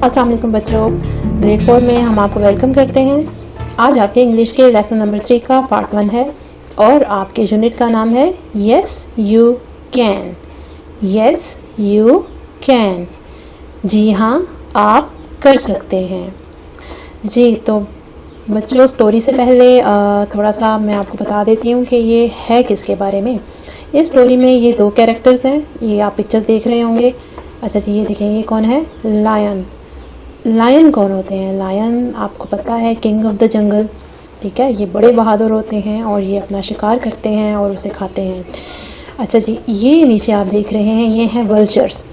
अस्सलाम वालेकुम बच्चों, ग्रेड 4 में हम आपको वेलकम करते हैं। आज आपके इंग्लिश के लेसन नंबर 3 का पार्ट 1 है और आपके यूनिट का नाम है yes you can. Yes you can, जी हाँ आप कर सकते हैं। जी तो बच्चों, स्टोरी से पहले थोड़ा सा मैं आपको बता देती हूँ कि ये है किसके बारे में। इस स्टोरी में ये दो कैरेक्टर्स हैं, ये आप पिक्चर्स देख रहे होंगे। अच्छा जी, ये देखें, ये कौन है? लायन। लायन कौन होते हैं? लायन आपको पता है, किंग ऑफ द जंगल। ठीक है, ये बड़े बहादुर होते हैं और ये अपना शिकार करते हैं और उसे खाते हैं। अच्छा जी, ये नीचे आप देख रहे हैं, ये हैं वल्चर्स।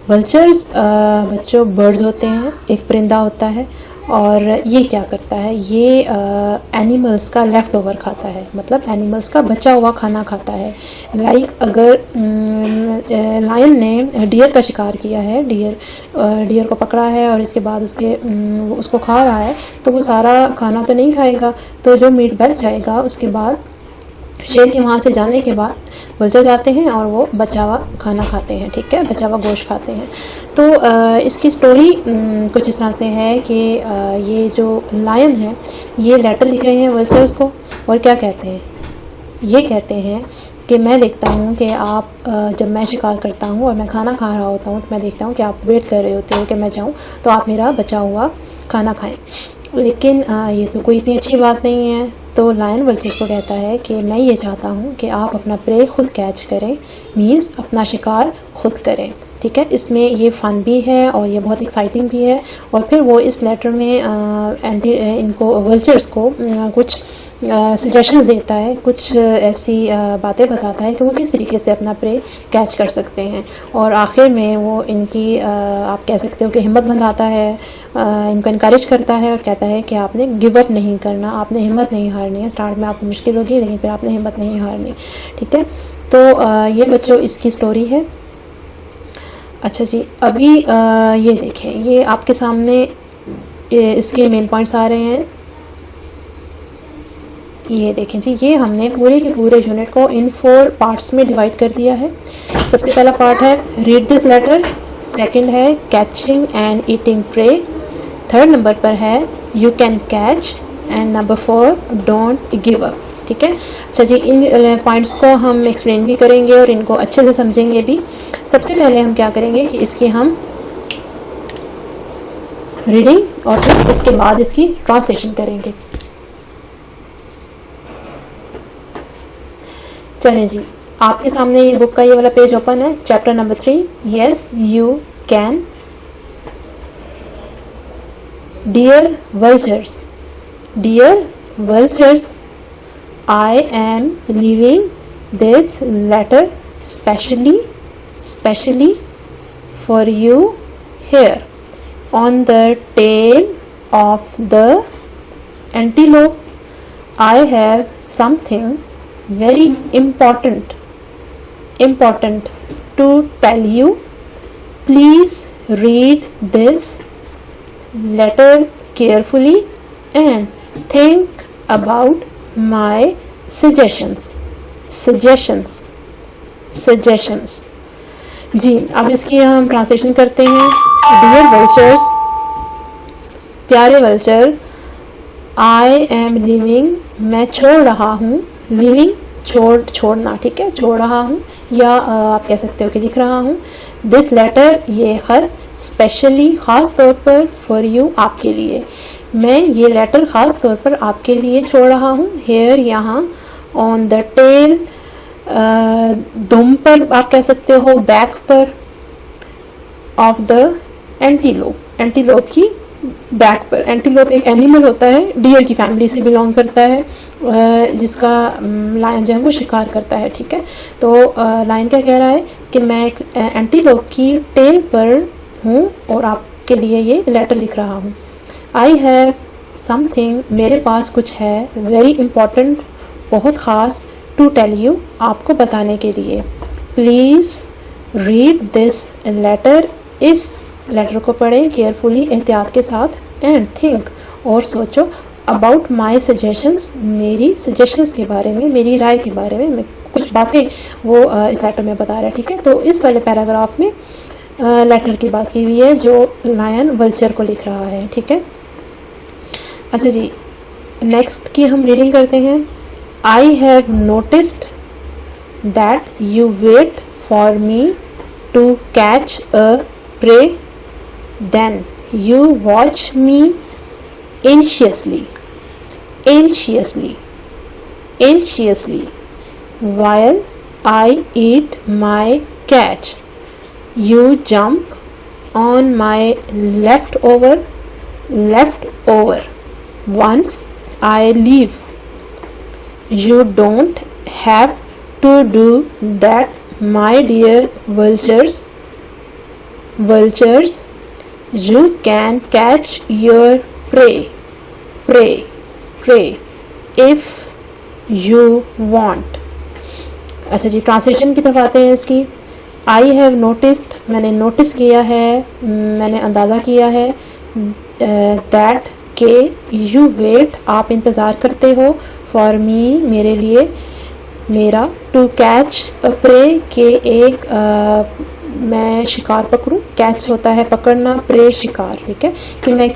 वल्चर्स बच्चों बर्ड्स होते हैं, एक परिंदा होता है और ये क्या करता है, ये एनिमल्स का लेफ़्ट ओवर खाता है, मतलब एनिमल्स का बचा हुआ खाना खाता है। लाइक अगर लायन ने डियर का शिकार किया है, डियर को पकड़ा है और इसके बाद उसको खा रहा है, तो वो सारा खाना तो नहीं खाएगा, तो जो मीट बच जाएगा उसके बाद शेर के वहाँ से जाने के बाद वल्चर जाते हैं और वो बचा हुआ खाना खाते हैं। ठीक है, बचा हुआ गोश्त खाते हैं। तो इसकी स्टोरी कुछ इस तरह से है कि ये जो लायन है ये लेटर लिख रहे हैं वल्चर्स को और क्या कहते हैं, ये कहते हैं कि मैं देखता हूँ कि आप जब मैं शिकार करता हूँ और मैं खाना खा रहा होता हूँ तो मैं देखता हूँ कि आप वेट कर रहे होते हो कि मैं जाऊँ तो आप मेरा बचा हुआ खाना खाएं, लेकिन ये तो कोई इतनी अच्छी बात नहीं है। तो लायन वल्चर्स को कहता है कि मैं ये चाहता हूँ कि आप अपना प्रे खुद कैच करें, मीन्स अपना शिकार खुद करें। ठीक है, इसमें ये फ़न भी है और ये बहुत एक्साइटिंग भी है। और फिर वो इस लेटर में इनको वल्चर्स को कुछ सजेशंस देता है, कुछ ऐसी बातें बताता है कि वो किस तरीके से अपना प्रे कैच कर सकते हैं। और आखिर में वो इनकी आप कह सकते हो कि हिम्मत बंधाता है, इनको इनकरेज करता है और कहता है कि आपने गिव अप नहीं करना, आपने हिम्मत नहीं हारनी है। स्टार्ट में आपको मुश्किल होगी लेकिन फिर आपने हिम्मत नहीं हारनी। ठीक है, तो ये बच्चों इसकी स्टोरी है। अच्छा जी, अभी ये देखें, ये आपके सामने इसके मेन पॉइंट्स आ रहे हैं। ये देखें जी, ये हमने पूरे के पूरे यूनिट को इन 4 पार्ट्स में डिवाइड कर दिया है। सबसे पहला पार्ट है रीड दिस लेटर, सेकंड है catching and eating prey, third number पर है you can catch and number 4 don't give up. ठीक है, अच्छा जी, इन पॉइंट्स को हम एक्सप्लेन भी करेंगे और इनको अच्छे से समझेंगे भी। सबसे पहले हम क्या करेंगे कि इसकी हम रीडिंग और फिर इसके बाद इसकी ट्रांसलेशन करेंगे। चलें जी, आपके सामने ये बुक का ये वाला पेज ओपन है, chapter number 3, yes you can. Dear vultures, dear vultures, I am leaving this letter specially for you here on the tail of the antelope. I have something very important to tell you. Please read this letter carefully and think about my suggestions. जी, अब इसकी हम translation करते हैं। Dear vultures, प्यारे vulture, I am living, मैं छोड़ रहा हूँ, लिविंग छोड़ना, ठीक है, छोड़ रहा हूँ या आप कह सकते हो कि लिख रहा हूँ। दिस लेटर, ये खत, स्पेशली खास तौर पर, फॉर यू, आपके लिए, मैं ये लेटर खास तौर पर आपके लिए छोड़ रहा हूँ। हेयर, यहाँ, ऑन द टेल, दुम पर आप कह सकते हो, बैक पर, ऑफ द एंटीलोप, एंटीलोप की बैक पर। एंटीलोप एक एनिमल होता है, डियर की फैमिली से बिलोंग करता है, जिसका लायन जो है वो शिकार करता है। ठीक है, तो लायन क्या कह रहा है कि मैं एक एंटीलोप की टेल पर हूँ और आपके लिए ये लेटर लिख रहा हूँ। आई हैव समथिंग, मेरे पास कुछ है, वेरी इम्पॉर्टेंट, बहुत ख़ास, टू टेल यू, आपको बताने के लिए। प्लीज़ रीड दिस लेटर, इस लेटर को पढ़ें केयरफुली, एहतियात के साथ, एंड थिंक, और सोचो, अबाउट माई सजेशंस, मेरी सजेशंस के बारे में, मेरी राय के बारे में, कुछ बातें वो इस लेटर में बता रहा है। ठीक है, तो इस वाले पैराग्राफ में लेटर की बात की हुई है जो लायन वल्चर को लिख रहा है, ठीक है। अच्छा जी, नेक्स्ट की हम रीडिंग करते हैं। I have noticed that you wait for me to catch a prey, then you watch me anxiously, anxiously, anxiously, while I eat my catch. You jump on my leftover, leftover. Once I leave, you don't have to do that, my dear vultures. Vultures, you can catch your prey, prey, prey if you want. अच्छा जी, translation की तरफ आते हैं इसकी। आई have noticed, मैंने notice किया है, मैंने अंदाज़ा किया है, दैट के यू वेट, आप इंतज़ार करते हो, फॉर मी, मेरे लिए, मेरा, टू कैच अ प्रे, के एक मैं शिकार पकड़ूं, कैच होता है पकड़ना, प्रे शिकार, ठीक है, कि मैं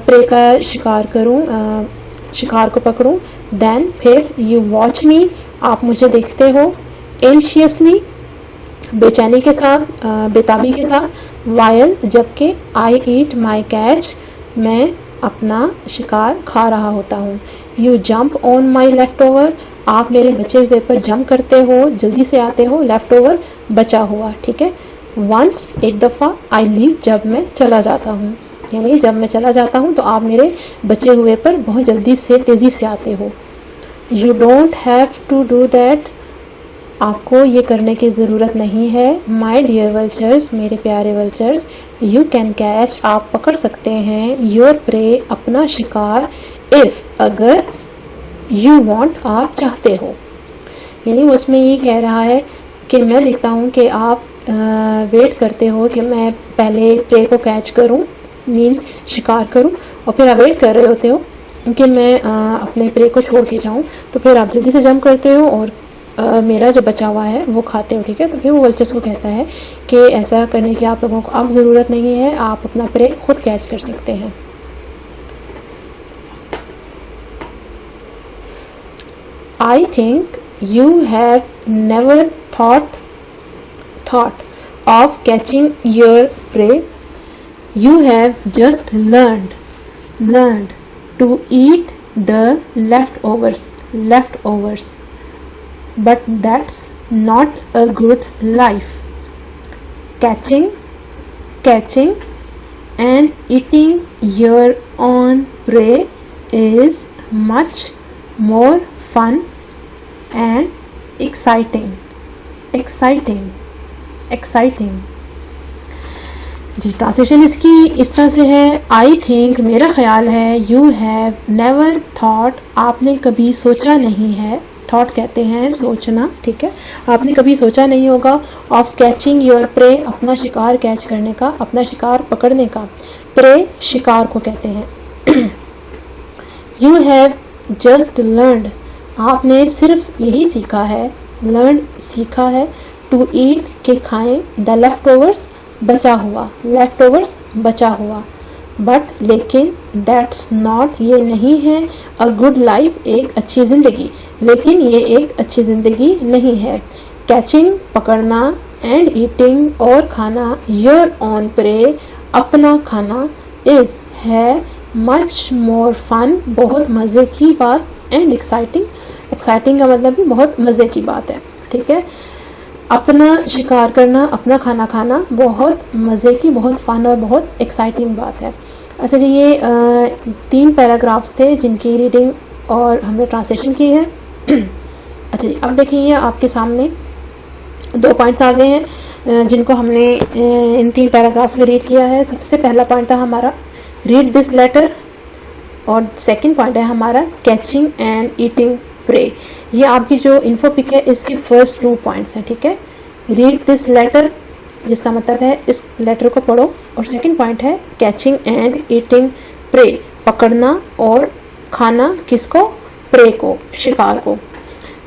प्रे का शिकार करूं, शिकार को पकड़ूं। देन फिर यू वॉच मी, आप मुझे देखते हो, एंशियसली, बेचैनी के साथ, बेताबी के साथ, वायल, जबकि, आई ईट माई कैच, मैं अपना शिकार खा रहा होता हूँ। You jump on my left over, आप मेरे बचे हुए पर जंप करते हो, जल्दी से आते हो, लेफ्ट ओवर बचा हुआ, ठीक है। वंस, एक दफ़ा, आई लीव, जब मैं चला जाता हूँ, यानी जब मैं चला जाता हूँ तो आप मेरे बचे हुए पर बहुत जल्दी से, तेज़ी से आते हो। You don't have to do that, आपको ये करने की ज़रूरत नहीं है, माई डियर वल्चर्स, मेरे प्यारे वल्चर्स, यू कैन कैच, आप पकड़ सकते हैं, योर प्रे, अपना शिकार, इफ़, अगर, यू वॉन्ट, आप चाहते हो। यानी उसमें ये कह रहा है कि मैं देखता हूँ कि आप वेट करते हो कि मैं पहले प्रे को कैच करूँ, मीन्स शिकार करूँ, और फिर आप वेट कर रहे होते हो कि मैं अपने प्रे को छोड़ के जाऊँ, तो फिर आप जल्दी से जंप करते हो और मेरा जो बचा हुआ है वो खाते हो, ठीक है। तो फिर वो वल्चर्स को कहता है कि ऐसा करने की आप लोगों को अब ज़रूरत नहीं है, आप अपना प्रे खुद कैच कर सकते हैं। I think you have never thought of catching your prey. You have just learned to eat the leftovers. But that's not a good life. Catching and eating your own prey is much more fun and exciting जी। Translation इसकी इस तरह से है, I think, मेरा ख्याल है, you have never thought, आपने कभी सोचा नहीं है, थॉट कहते हैं सोचना, ठीक है, आपने कभी सोचा नहीं होगा, ऑफ कैचिंग योर प्रे, अपना शिकार कैच करने का, अपना शिकार पकड़ने का, प्रे शिकार को कहते हैं। यू हैव जस्ट लर्नड, आपने सिर्फ यही सीखा है, लर्न सीखा है, टू ईट के खाएं, द लेफ्ट ओवर्स बचा हुआ, लेफ्ट ओवर्स बचा हुआ, बट लेकिन, दैट्स नॉट, ये नहीं है, अ गुड लाइफ, एक अच्छी जिंदगी, लेकिन ये एक अच्छी जिंदगी नहीं है। कैचिंग पकड़ना, एंड ईटिंग और खाना, योर ऑन प्रे अपना खाना, इज है, मच मोर फन बहुत मज़े की बात, एंड एक्साइटिंग, एक्साइटिंग का मतलब भी बहुत मज़े की बात है, ठीक है। अपना शिकार करना, अपना खाना खाना बहुत मज़े की, बहुत फन और बहुत एक्साइटिंग बात है। अच्छा जी, ये 3 पैराग्राफ्स थे जिनकी रीडिंग और हमने ट्रांसलेशन की है। अच्छा जी, अब देखिए ये आपके सामने 2 पॉइंट्स आ गए हैं जिनको हमने इन 3 पैराग्राफ्स में रीड किया है। सबसे पहला पॉइंट था हमारा रीड दिस लेटर, और सेकंड पॉइंट है हमारा कैचिंग एंड ईटिंग प्रे। ये आपकी जो इन्फो पिक है इसके फर्स्ट 2 पॉइंट्स हैं, ठीक है। रीड दिस लेटर जिसका मतलब है इस लेटर को पढ़ो, और सेकंड पॉइंट है कैचिंग एंड ईटिंग प्रे, पकड़ना और खाना किसको, प्रे को, शिकार को।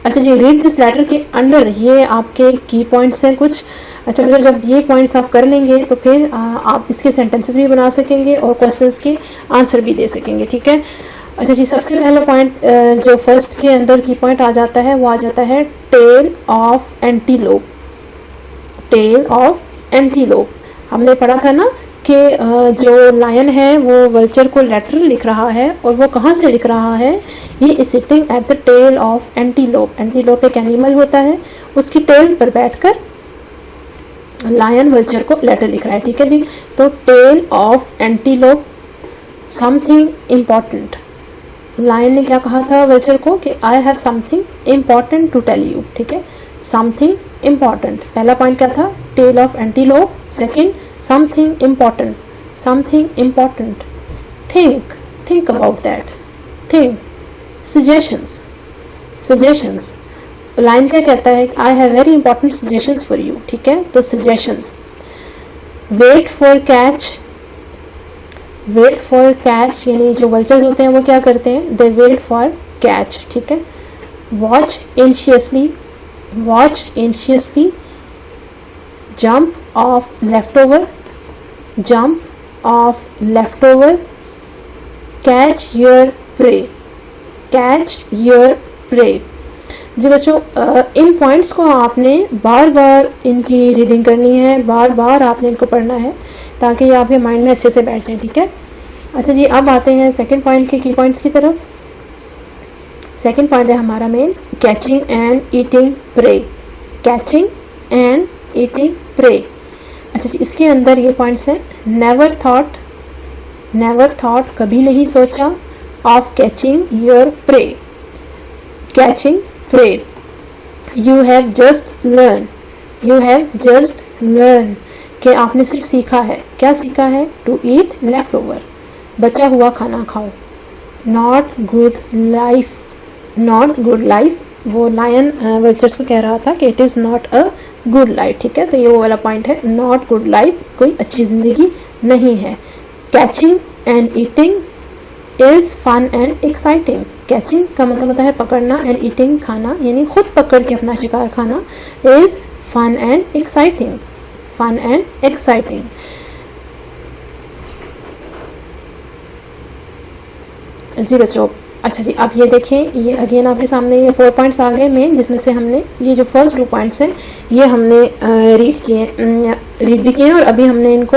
अच्छा जी, रीड दिस लेटर के अंडर ये आपके की पॉइंट्स हैं कुछ। अच्छा बच्चों, जब ये पॉइंट्स आप कर लेंगे तो फिर आप इसके सेंटेंसेस भी बना सकेंगे और क्वेश्चंस के आंसर भी दे सकेंगे, ठीक है। अच्छा जी, सबसे पहला पॉइंट जो फर्स्ट के अंदर की पॉइंट आ जाता है वो आ जाता है tail of antelope. Tail of antelope हमने पढ़ा था ना कि जो लायन है वो वल्चर को लेटर लिख रहा है, और वो कहाँ से लिख रहा है, ये is sitting at the tail of antelope. Antelope एक एनिमल होता है, उसकी टेल पर बैठकर लायन वल्चर को लेटर लिख रहा है, ठीक है जी। तो tail of antelope something important. Lion ने क्या कहा था वल्चर को कि I have something important to tell you, ठीक है। समथिंग इम्पॉर्टेंट, पहला पॉइंट क्या था, tail of antelope. Second, something important. Something important, think about that, think. Suggestions, suggestions, lion क्या कहता है, I have very important suggestions for you, ठीक है। तो suggestions. Wait for catch, wait for catch यानी जो वल्चर्स होते हैं वो क्या करते हैं, दे वेट फॉर कैच, ठीक है। Watch anxiously, watch anxiously. Jump off left over, jump off left over. Catch your prey, catch your prey. जी बच्चों, इन पॉइंट्स को आपने बार बार इनकी रीडिंग करनी है, बार बार आपने इनको पढ़ना है ताकि ये आपके माइंड में अच्छे से बैठ जाए, ठीक है। अच्छा जी, अब आते हैं सेकंड पॉइंट के की पॉइंट्स की तरफ। सेकंड पॉइंट है हमारा main, catching and eating prey. Catching and eating prey. अच्छा जी, इसके अंदर ये पॉइंट्स हैं, नेवर थॉट, नेवर थॉट कभी नहीं सोचा, of catching your prey, catching prey. You have just learn, you have just learn कि आपने सिर्फ सीखा है, क्या सीखा है, टू ईट लेफ्ट ओवर, बचा हुआ खाना खाओ। Not good life, not good life, वो लायन वल्चर्स को कह रहा था कि it is not a good life, ठीक है। तो ये वो वाला पॉइंट है, नॉट गुड लाइफ, कोई अच्छी जिंदगी नहीं है। Catching and eating is fun and exciting. Catching का मतलब होता है पकड़ना, एंड ईटिंग खाना, यानी खुद पकड़ के अपना शिकार खाना, is fun and exciting, fun and exciting. जी बच्चों, अच्छा जी, अब ये देखें, ये अगेन आपके सामने ये 4 पॉइंट्स आ गए मेन, जिसमें से हमने ये जो फर्स्ट 2 पॉइंट्स हैं ये हमने रीड भी किए हैं और अभी हमने इनको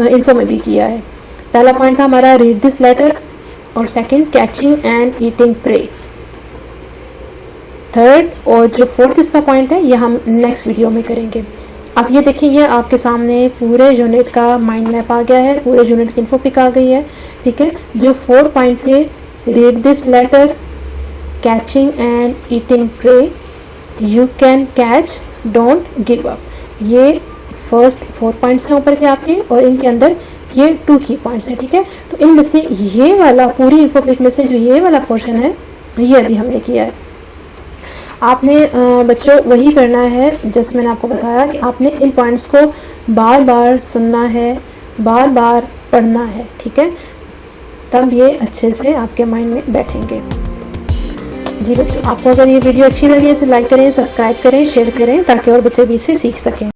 इन्फो में भी किया है। पहला पॉइंट था हमारा रीड दिस लेटर, और second catching and eating prey. Third और जो फोर्थ इसका पॉइंट है ये हम नेक्स्ट वीडियो में करेंगे। अब ये देखिए, ये आपके सामने पूरे यूनिट का माइंड मैप आ गया है, पूरे यूनिट की इन्फो पिक आ गई है, ठीक है। जो 4 पॉइंट थे, read this letter, catching and eating prey, you can catch, don't give up, ये फर्स्ट 4 पॉइंट्स हैं ऊपर के आपके, और इनके अंदर ये 2 की पॉइंट्स हैं, ठीक है। तो इनमें से ये वाला पूरी इन्फो पिक में से जो ये वाला पोर्शन है ये अभी हमने किया है। आपने बच्चों वही करना है जैसे मैंने आपको बताया कि आपने इन पॉइंट्स को बार बार सुनना है, बार बार पढ़ना है, ठीक है, तब ये अच्छे से आपके माइंड में बैठेंगे। जी बच्चों, आपको अगर ये वीडियो अच्छी लगी इसे लाइक करें, सब्सक्राइब करें, शेयर करें ताकि और बच्चे भी इसे सीख सकें।